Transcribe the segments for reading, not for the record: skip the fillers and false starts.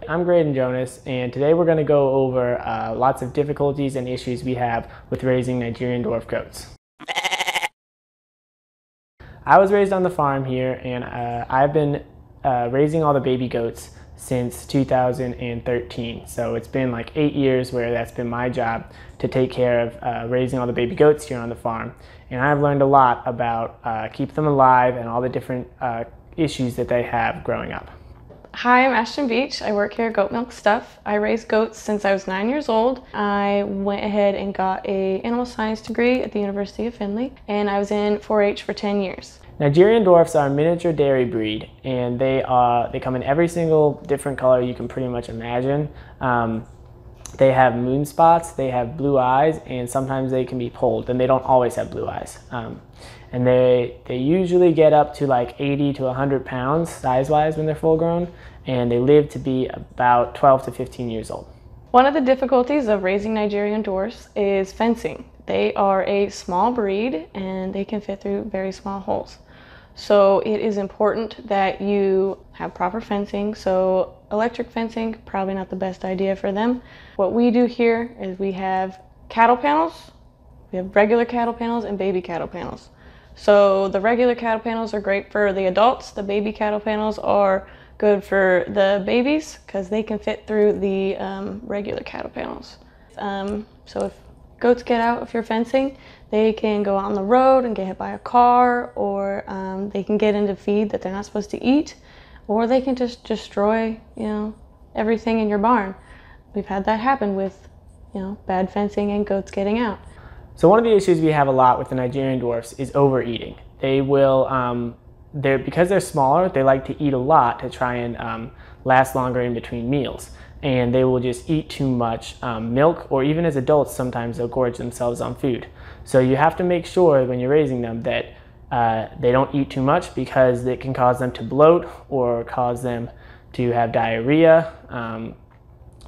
I'm Graydon Jonas, and today we're going to go over lots of difficulties and issues we have with raising Nigerian dwarf goats. I was raised on the farm here, and I've been raising all the baby goats since 2013. So it's been like 8 years where that's been my job to take care of raising all the baby goats here on the farm. And I've learned a lot about keep them alive and all the different issues that they have growing up. Hi, I'm Ashton Beach. I work here at Goat Milk Stuff. I raised goats since I was 9 years old. I went ahead and got an animal science degree at the University of Findlay, and I was in 4-H for 10 years. Nigerian dwarfs are a miniature dairy breed, and they come in every single different color you can pretty much imagine. They have moon spots, they have blue eyes, and sometimes they can be polled, and they don't always have blue eyes. And they usually get up to like 80 to 100 pounds size-wise when they're full grown, and they live to be about 12 to 15 years old. One of the difficulties of raising Nigerian dwarfs is fencing. They are a small breed and they can fit through very small holes. So it is important that you have proper fencing. So electric fencing, probably not the best idea for them. What we do here is we have cattle panels, we have regular cattle panels and baby cattle panels. So the regular cattle panels are great for the adults. The baby cattle panels are good for the babies because they can fit through the regular cattle panels. So if goats get out of your fencing, they can go out on the road and get hit by a car, or they can get into feed that they're not supposed to eat, or they can just destroy, everything in your barn. We've had that happen with, bad fencing and goats getting out. So one of the issues we have a lot with the Nigerian dwarfs is overeating. They will, because they're smaller, they like to eat a lot to try and last longer in between meals. And they will just eat too much milk, or even as adults, sometimes they'll gorge themselves on food. So you have to make sure when you're raising them that they don't eat too much, because it can cause them to bloat or cause them to have diarrhea.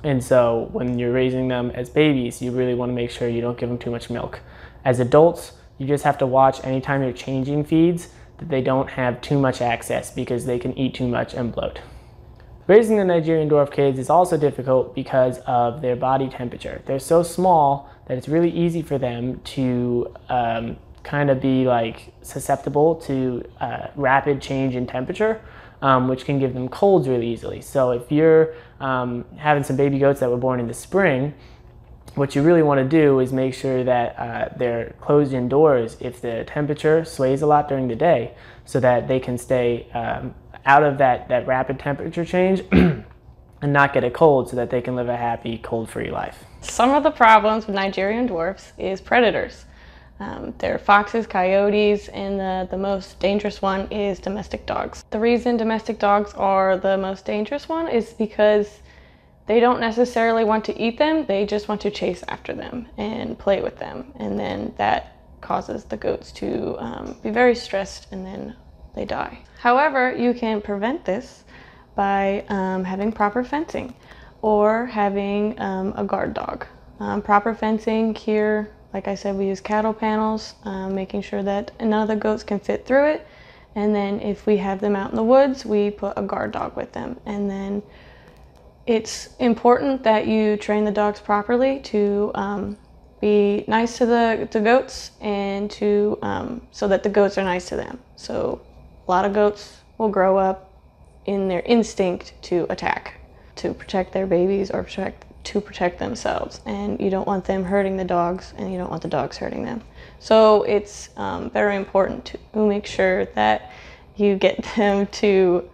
And so when you're raising them as babies, you really want to make sure you don't give them too much milk. As adults, you just have to watch anytime you're changing feeds that they don't have too much access, because they can eat too much and bloat. Raising the Nigerian dwarf kids is also difficult because of their body temperature. They're so small that it's really easy for them to kind of be like susceptible to rapid change in temperature, which can give them colds really easily. So if you're having some baby goats that were born in the spring, what you really want to do is make sure that they're closed indoors if the temperature sways a lot during the day, so that they can stay out of that rapid temperature change and not get a cold, so that they can live a happy, cold-free life. Some of the problems with Nigerian dwarfs is predators. There are foxes, coyotes, and the most dangerous one is domestic dogs. The reason domestic dogs are the most dangerous one is because they don't necessarily want to eat them, they just want to chase after them and play with them. And then that causes the goats to be very stressed, and then they die. However, you can prevent this by having proper fencing or having a guard dog. Proper fencing here, like I said, we use cattle panels, making sure that none of the goats can fit through it. And then if we have them out in the woods, we put a guard dog with them. And then it's important that you train the dogs properly to be nice to the goats, and to so that the goats are nice to them. So a lot of goats will grow up in their instinct to attack, to protect their babies or to protect themselves, and you don't want them hurting the dogs, and you don't want the dogs hurting them. So it's very important to make sure that you get them to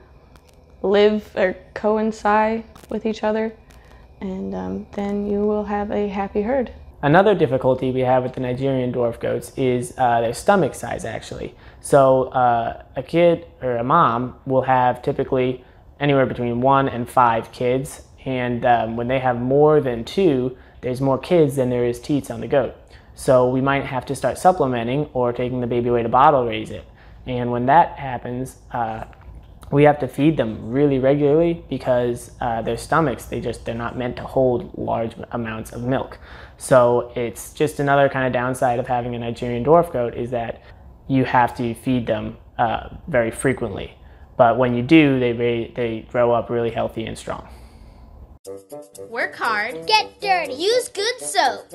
live or coincide with each other, and then you will have a happy herd. Another difficulty we have with the Nigerian dwarf goats is their stomach size, actually. So a kid or a mom will have typically anywhere between 1 and 5 kids, and when they have more than 2, there's more kids than there is teats on the goat. So we might have to start supplementing or taking the baby away to bottle raise it. And when that happens, we have to feed them really regularly, because their stomachs, they're not meant to hold large amounts of milk. So it's just another kind of downside of having a Nigerian dwarf goat, is that you have to feed them very frequently. But when you do, they grow up really healthy and strong. Work hard. Get dirty. Use good soap.